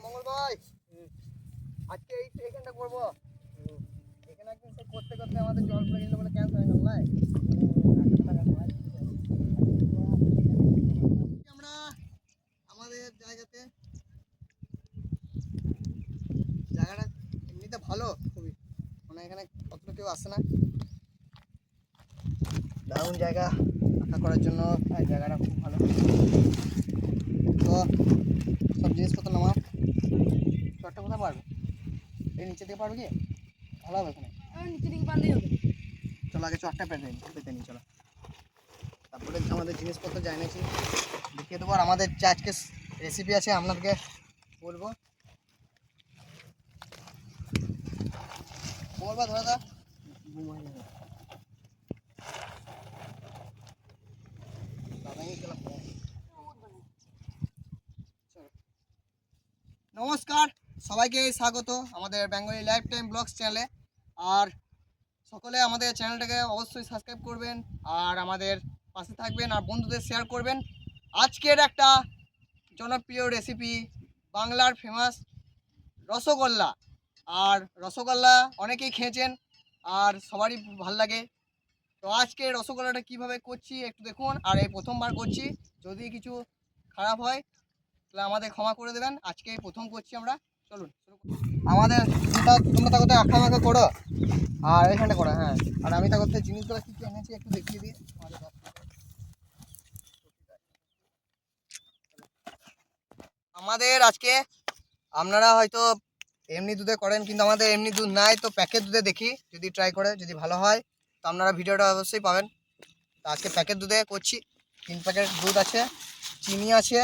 মঙ্গল ভাই, আজকে এইখানটা করবো। এখানে একদিন সে করতে করতে আমাদের জল পড়ে গেলে বলে ক্যান্সার হয়ে গেল। আমরা আমাদের জায়গাটা এমনিতে ভালো খুবই, মানে এখানে কতটা কেউ আসে না। দারুণ জায়গা আঁকা করার জন্য, জায়গাটা খুব ভালো। তো সব জিনিসপত্র নামা চটটা কোথায় পারবে? এই নিচে থেকে পারবে কি? ভালো হবে এখানে নিচে দিকে পারলেই হবে। চলো আগে চটটা পেতে নিই, চলো। তারপরে আমাদের জিনিসপত্র জানিয়েছি দেখিয়ে দেবো। আর আমাদের যে আজকে রেসিপি আছে আপনাদেরকে বলবো। বলবা ধরে দা নমস্কার, সবাইকে স্বাগত আমাদের বেঙ্গলি লাইফ টাইম ব্লগস চ্যানেলে। আর সকলে আমাদের চ্যানেলটাকে অবশ্যই সাবস্ক্রাইব করবেন আর আমাদের পাশে থাকবেন আর বন্ধুদের শেয়ার করবেন। আজকের একটা জনপ্রিয় রেসিপি, বাংলার ফেমাস রসগোল্লা। আর রসগোল্লা অনেকেই খেয়েছেন আর সবারই ভাল লাগে। তো আজকে রসগোল্লাটা কীভাবে করছি একটু দেখুন। আর এই প্রথমবার করছি, যদি কিছু খারাপ হয় তাহলে আমাদের ক্ষমা করে দেবেন। আজকে প্রথম করছি আমরা, চলুন। আমাদের তোমরা তা কোথায় আঁকা মাখা করো আর এখানটা করো। হ্যাঁ, আর আমি তা করতে জিনিসগুলো কী কী এনেছি একটু দেখিয়ে দিই। আমাদের আজকে আপনারা হয়তো এমনি দুধে করেন, কিন্তু আমাদের এমনি দুধ নাই, তো প্যাকেট দুধে দেখি যদি ট্রাই করে, যদি ভালো হয় তো আপনারা ভিডিওটা অবশ্যই পাবেন। তো আজকে প্যাকেট দুধে করছি। 3 প্যাকেট দুধ আছে, চিনি আছে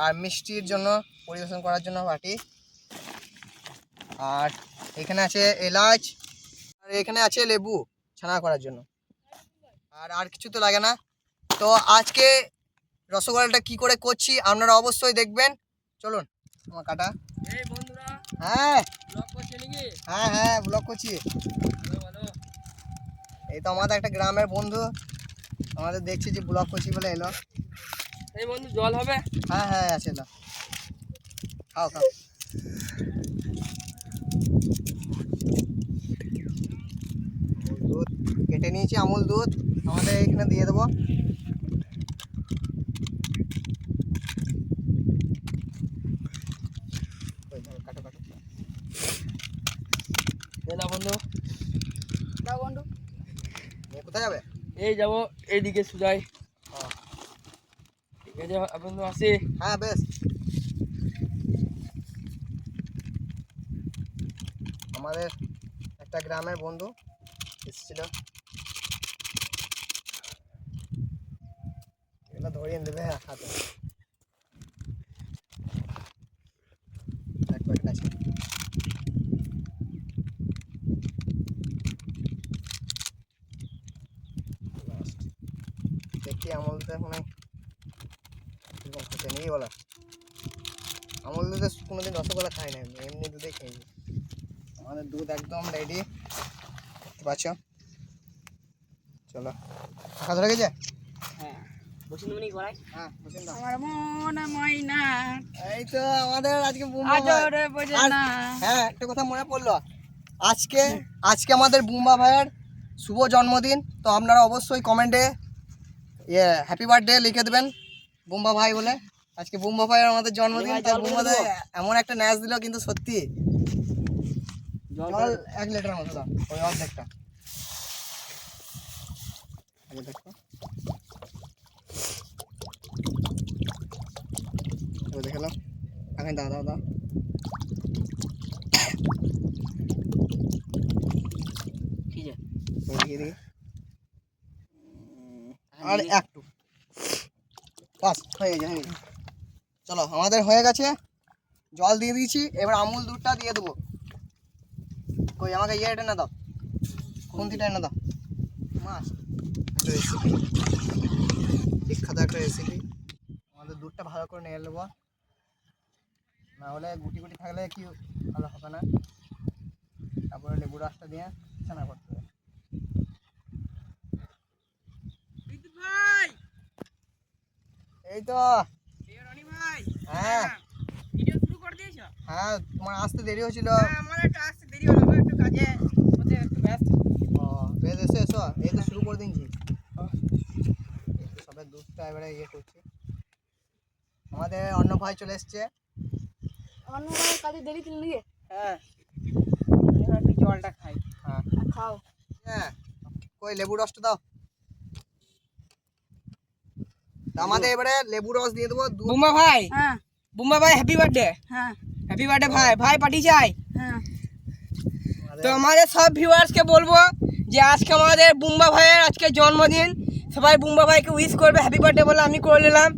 আর মিষ্টির জন্য পরিবেশন করার জন্য বাটি, আর এখানে আছে এলাচ, আর এখানে আছে লেবু ছানা করার জন্য। আর কিছু তো লাগে না। তো আজকে রসগোল্লাটা কি করে করছি আপনারা অবশ্যই দেখবেন, চলুন। আমার কাটা হ্যাঁ হ্যাঁ হ্যাঁ ব্লগ করছি। এই তো আমাদের একটা গ্রামের বন্ধু আমাদের দেখছি যে ব্লগ করছি বলে এলো। এই বন্ধু জল হবে? হ্যাঁ হ্যাঁ আছে, এলো। খাও খাও। দুধ কেটে নিয়েছি, আমুল দুধ আমাদের এখানে দিয়ে দেবো। কাটো কাটো। বন্ধু বন্ধু কোথায় যাবে? এই যাবো এইদিকে সুজাই। ঠিক আছে বন্ধু, আসি। হ্যাঁ বেশ। আমাদের একটা গ্রামের বন্ধু এসেছিল, এগুলো ধরিয়ে দেবে হাতে। এক প্যাকেট আছে। দেখি আমল দুধে মনে খেতে নেই বলা। আমল দুধে কোনোদিন রসগোল্লা খাই না, এমনি দুধে খেয়েছি। আমাদের দুধ একদম রেডি, দেখতে পাচ্ছ। চলো, টাকা ধরে গেছে। হ্যাঁ বসুন মনি করাই। হ্যাঁ বসুন দাও। আমার মন ময়না এই তো আমাদের আজকে আজরে বোঝে না। হ্যাঁ একটা কথা মনে পড়লো, আজকে আমাদের বুম্বা ভাইয়ের শুভ জন্মদিন। তো আপনারা অবশ্যই কমেন্টে হ্যাপি বার্থডে লিখে দেবেন বুম্বা ভাই বলে। আজকে বুম্বা ভাইয়ের আমাদের জন্মদিন, তো বুম্বা ভাই এমন একটা ন্যাচ দিল, কিন্তু সত্যি জল 1 লিটার মতো দাও, ওই অর্ধেকটা আগে দেখো। দেখালাম এখন, দাও দাও দাও। আর একটু বাস হয়ে গেছে। চলো আমাদের হয়ে গেছে, জল দিয়ে দিয়েছি, এবার আমুল দুধটা দিয়ে দেবো। কই আমাকে এটা না দাও, খুন্তিটা এনে দাও। মাছ একটা রেসিপি, বিখ্যাত একটা রেসিপি। আমাদের দুধটা ভালো করে নিয়ে নেবো, না হলে গুটি গুটি থাকলে কি ভালো হবে না। তারপরে লেবু রসটা দিয়ে ছানা করতে হবে। এই তো রনি ভাই, হ্যাঁ ভিডিও শুরু করে হ্যাঁ তোমার আসতে দেরি হয়েছিল। আমার একটু আসতে দেরি হলো, একটু কাজে মধ্যে একটু ব্যস্ত। ও বেশ, এসো এসো, এই তো শুরু করে দিয়েছি। সবাই দুধটা এবারে ইয়ে করছি। আমাদের অন্য ভাই চলে এসছে। অন্য কাজে দেরি ছিল নাকি? হ্যাঁ, একটু জলটা খাই। হ্যাঁ খাও। হ্যাঁ, কই লেবু রসটা দাও। তা আমাদের এবারে লেবু রস দিয়ে দেবো। বুম্বা ভাই, হ্যাঁ বুম্বা ভাই হ্যাপি বার্থডে। হ্যাঁ হ্যাপি বার্থডে ভাই, ভাই পার্টি চাই। হ্যাঁ তো আমাদের সব ভিউয়ার্সকে বলবো যে আজকে আমাদের বুম্বা ভাইয়ের আজকে জন্মদিন, সবাই বুম্বা ভাইকে উইশ করবে, হ্যাপি বার্থডে বলে আমি করে নিলাম।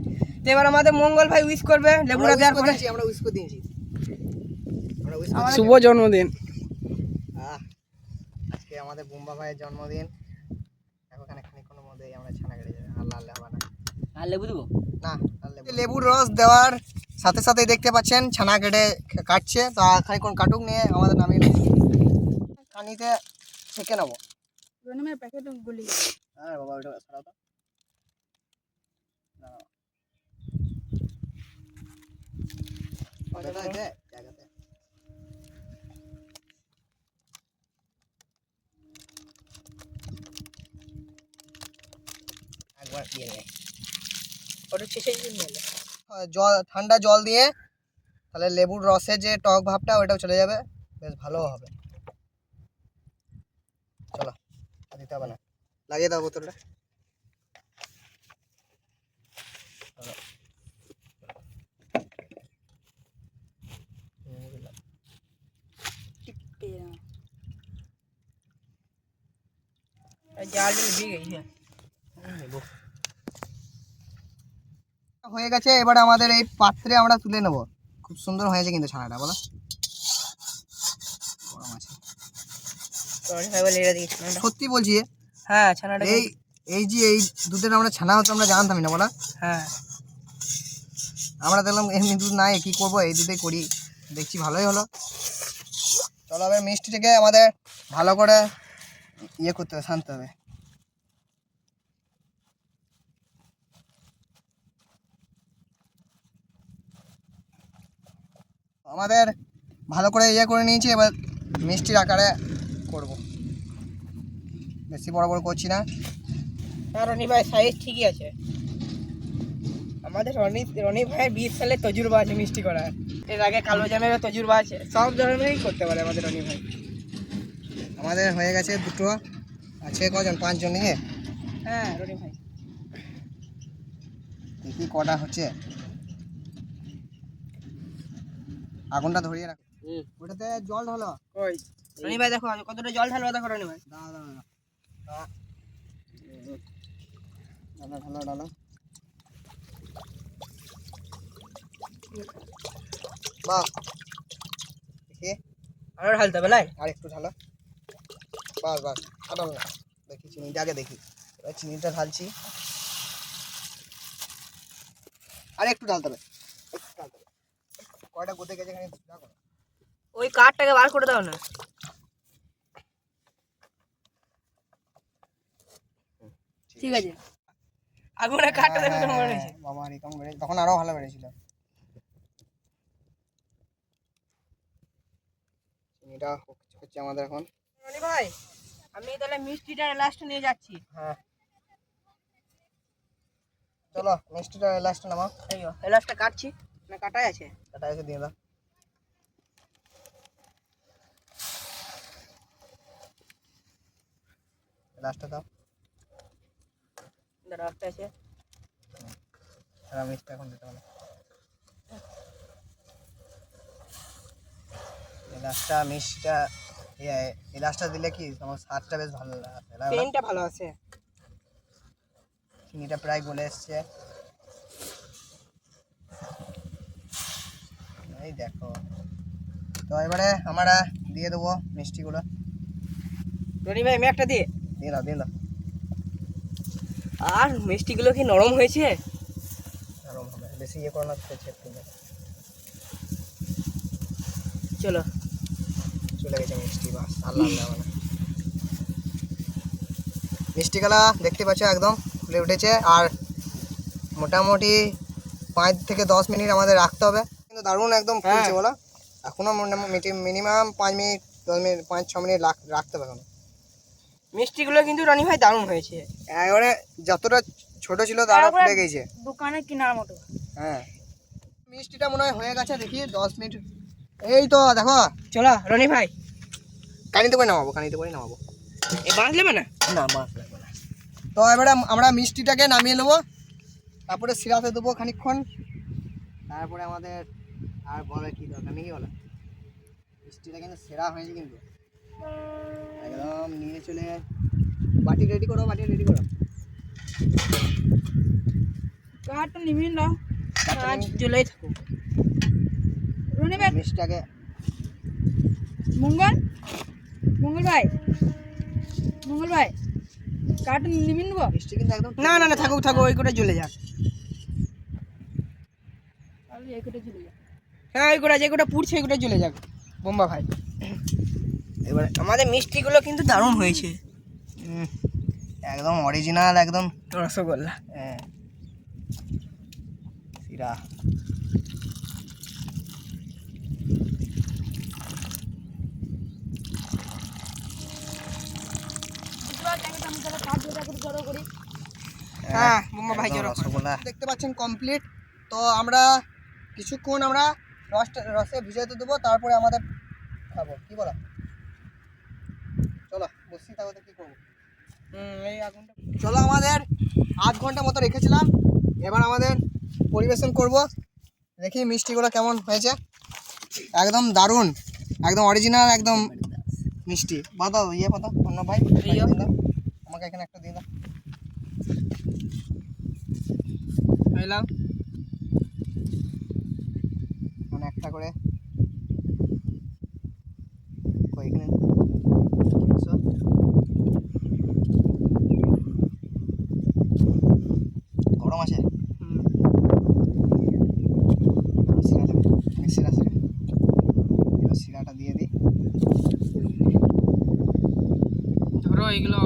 তো এবার আমাদের মঙ্গল ভাই উইশ করবে লেবুটা দেওয়ার পরে। আমরা উইশ করে দিয়েছি। আমরা উইশ করে শুভ জন্মদিন। আজকে আমাদের বুম্বা ভাইয়ের জন্মদিন। এখানে খানিকক্ষণের মধ্যেই আমরা ছানা কেটে যাবে। আল্লাহ আল্লাহ হবে না। আর লেবু দেবো না, লেবুর রস দেওয়ার সাথে সাথে দেখতে পাচ্ছেন ছানা কেটে কাটছে। তা খানিকক্ষণ কাটুক, নিয়ে আমাদের নামিয়ে পানিতে ছেঁকে নেবো। রনিমের প্যাকেট গুলি হ্যাঁ বাবা, ওটা ছাড়াও তো। জায়গাতে একবার দিয়ে নেয়। ওটা শেষে জল, ঠান্ডা জল দিয়ে, তাহলে লেবুর রসের যে টক ভাবটা ওটাও চলে যাবে, বেশ ভালো হবে। চলো, আর দিতে হবে না, লাগিয়ে দাও বোতলটা। জাল দিয়ে গেছে। হয়ে গেছে, এবারে আমাদের এই পাত্রে আমরা তুলে নেব। খুব সুন্দর হয়েছে কিন্তু ছানাটা, বলো। গরম আছে। সত্যি বলছি, হ্যাঁ ছানাটা এই এই যে এই দুধের আমরা ছানা হতো আমরা জানতামই না, বলা। হ্যাঁ আমরা দেখলাম এমনি দুধ নাই, কি করবো, এই দুধে করি, দেখছি ভালোই হলো। চলো এবার মিষ্টিটাকে আমাদের ভালো করে ইয়ে করতে হবে, শানতে হবে। আমাদের ভালো করে ইয়ে করে নিয়েছি, এবার মিষ্টির আকারে করব। বেশি বড় বড় করছি না। রনি ভাই সাইজ ঠিকই আছে। আমাদের রনি ভাইয়ের 20 সালে তজুরবা আছে মিষ্টি করার। এর আগে কালো জামের তজুরবা আছে, সব ধরনেরই করতে পারে আমাদের রনি ভাই। আমাদের হয়ে গেছে দুটো, আছে কজন, 5 জন নিয়ে। হ্যাঁ রনি ভাই দেখি কটা হচ্ছে। আগুনটা ধরিয়ে রাখো। ওটাতে জল ঢালো। ওই রনি ভাই দেখো কতটা জল ঢালবা, দেখো রনি ভাই। দাও দাও দাও, ঢালো ঢালো ঢালো। বাহ, দেখি আরো ঢালতে হবে লাই। আর একটু ঢালো। বাস বাস, আটাল না। দেখি চিনিটা আগে দেখি। এবার চিনিটা ঢালছি। আর একটু ঢালতে হবে, একটু ঢালতে হবে। কয়টা গোতে গেছে এখানে দেখো। ওই কাঠটাকে বার করে দাও না। ঠিক আছে, আগুনে কাঠটা দেখো কেমন বেরিয়েছে। বাবা রে, কেমন বেড়েছে, তখন আরো ভালো বেড়েছিল। চিনিটা হচ্ছে আমাদের এখন। রনি ভাই আমি তাহলে মিষ্টিটা লাস্ট নিয়ে যাচ্ছি। হ্যাঁ চলো, মিষ্টিটা লাস্টে নামাও। এই এলাচটা কাটছি না, কাটাই আছে। কাটা এসে দিয়ে দাও। লাস্টে দাও। দাঁড়া একটা আছে। আর মিষ্টি এখন দিতে হবে। এলাচটা মিষ্টিটা, এলাচটা দিলে কি তোমার স্বাদটা বেশ ভালো লাগে। পেনটা ভালো আছে। চিনিটা প্রায় গলে এসছে, এই দেখো। তো এবারে আমরা দিয়ে দেবো মিষ্টিগুলো। রনি ভাই আমি একটা দিয়ে দিয়ে দাও দিয়ে দাও। আর মিষ্টিগুলো কি নরম হয়েছে? নরম হবে, বেশি ইয়ে করো না, চলো চলে গেছে মিষ্টি, বাস আল্লাহ আল্লাহ মানে। মিষ্টিগুলা দেখতে পাচ্ছ একদম ফুলে উঠেছে। আর মোটামুটি 5 থেকে 10 মিনিট আমাদের রাখতে হবে, কিন্তু দারুণ একদম ফুলছে, বলো। এখনো মিনিমাম 5 মিনিট 10 মিনিট 5-6 মিনিট রাখতে হবে এখন। মিষ্টিগুলো কিন্তু রনি ভাই দারুণ হয়েছে। এবারে যতটা ছোট ছিল তারা ফুলে গেছে। দোকানে কেনার মতো। হ্যাঁ মিষ্টিটা মনে হয় হয়ে গেছে, দেখি 10 মিনিট। এই তো দেখো, চলো রনি ভাই, কানিতে করে নামাবো। এ বাঁশ নেবে না? না মাছ লাগবে না। তো এবারে আমরা মিষ্টিটাকে নামিয়ে নেবো, তারপরে সিরাতে দেবো খানিকক্ষণ, তারপরে আমাদের আর বলে কি দরকার নাকি বলো। মিষ্টিটা কিন্তু সেরা হয়েছে, কিন্তু একদম নিয়ে চলে বাটি রেডি করো। কাঠটা নিমিয়ে নাও। আজ জ্বলেই থাকুক। রনি ভাই, মিষ্টিটাকে মঙ্গল ভাই, কাঠটা নিমিয়ে নেবো। মিষ্টি কিন্তু একদম না না না, থাকুক ওই করে জ্বলে যাক। তাহলে এখানে চলে যা। হ্যাঁ ওই করে যে কোটা পুড়ছে ওই কোটা জ্বলে যাক বোম্বা ভাই। এবারে আমাদের মিষ্টিগুলো কিন্তু দারুণ হয়েছে, একদম অরিজিনাল, একদম রসগোল্লা। হ্যাঁ সিরা। হ্যাঁ বোম্বা ভাই জোর রসগোল্লা দেখতে পাচ্ছেন কমপ্লিট। তো আমরা কিছুক্ষণ রসে ভিজাতে দেবো, তারপরে আমাদের খাবো, কি বলো? চলো বসি, তাহলে কি করবো? এই আগুনটা চলো, আমাদের আধ ঘন্টা মতো রেখেছিলাম, এবার আমাদের পরিবেশন করব। দেখি মিষ্টিগুলো কেমন হয়েছে। একদম দারুণ, একদম অরিজিনাল, একদম মিষ্টি। বাদাও পাতা অন্য ভাই, ইয়ে। দিয়ে দাও। আমাকে এখানে একটা দিয়ে দাও। এলাম মানে একটা করে এখানে গরম আছে। সিরাটা দিয়ে দিই। ধরো এগুলো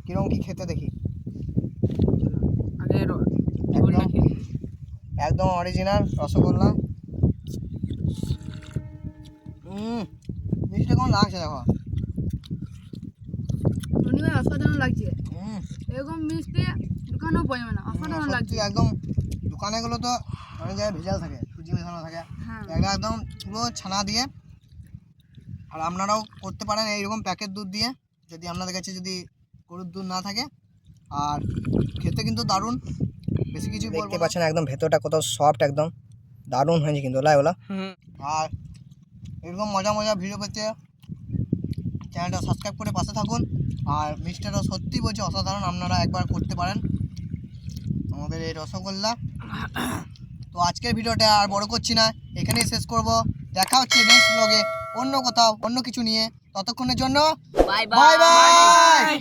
কিরকম কি খেতে দেখি। আগে একদম একদম অরিজিনাল রসগোল্লা। মিষ্টি কেমন লাগছে দেখো। রনি ভাই অসাধারণ লাগছে। হুম এরকম মিষ্টি দোকানেও পাইবে না, অসাধারণ লাগছে। একদম দোকানে গুলো তো অনেক জায়গায় ভেজাল থাকে, সুজি মেশানো থাকে, হ্যাঁ, এটা একদম পুরো ছানা দিয়ে। আর আপনারাও করতে পারেন এইরকম প্যাকেট দুধ দিয়ে, যদি আপনাদের কাছে যদি গরুর দুধ না থাকে। আর খেতে কিন্তু দারুণ, বেশি কিছু দেখতে পাচ্ছেন, একদম ভেতরটা কত সফট, একদম দারুণ হয়েছে কিন্তু ওলা। আর এরকম মজা ভিডিও পেতে চ্যানেলটা সাবস্ক্রাইব করে পাশে থাকুন। আর মিষ্টিটা সত্যি বলছি অসাধারণ, আপনারা একবার করতে পারেন আমাদের এই রসগোল্লা। তো আজকের ভিডিওটা আর বড় করছি না, এখানেই শেষ করব। দেখা হচ্ছে নেক্সট ব্লগে অন্য কোথাও অন্য কিছু নিয়ে। ততক্ষণের জন্য বাই বাই।